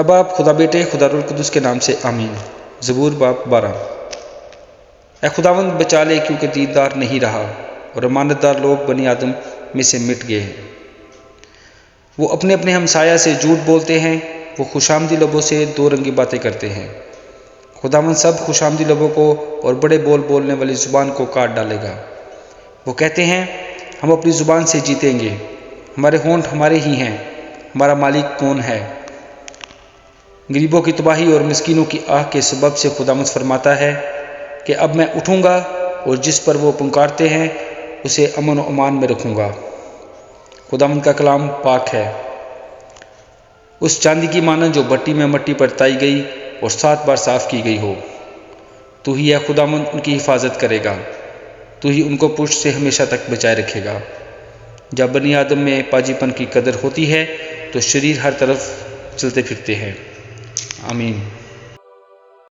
बाप, खुदा बेटे, खुदा रूह कुदस के नाम से आमीन। ज़बूर बाप 12। ए खुदावंद बचा ले, क्योंकि दीनदार नहीं रहा और अमानतदार लोग बनी आदम में से मिट गए हैं। वो अपने अपने हमसाया से झूठ बोलते हैं, वो खुशामदी लबों से दो रंगी बातें करते हैं। खुदावंद सब खुशामदी लबों को और बड़े बोल बोलने वाली ज़ुबान को काट डालेगा। वो कहते हैं, हम अपनी ज़ुबान से जीतेंगे, हमारे होंठ हमारे ही हैं, हमारा मालिक कौन है। गरीबों की तबाही और मिस्कीनों की आह के सबब से खुदावंद फरमाता है कि अब मैं उठूँगा और जिस पर वो पुकारते हैं उसे अमन व अमान में रखूँगा। खुदावंद का कलाम पाक है। उस चांदी की मानन जो भट्टी में मट्टी पर ताई गई और 7 बार साफ की गई हो। तू ही है खुदावंद, उनकी हिफाजत करेगा, तू ही उनको पुष्ट से हमेशा तक बचाए रखेगा। जब बनी आदम में पाजीपन की कदर होती है तो शरीर हर तरफ चलते फिरते हैं। आमीन।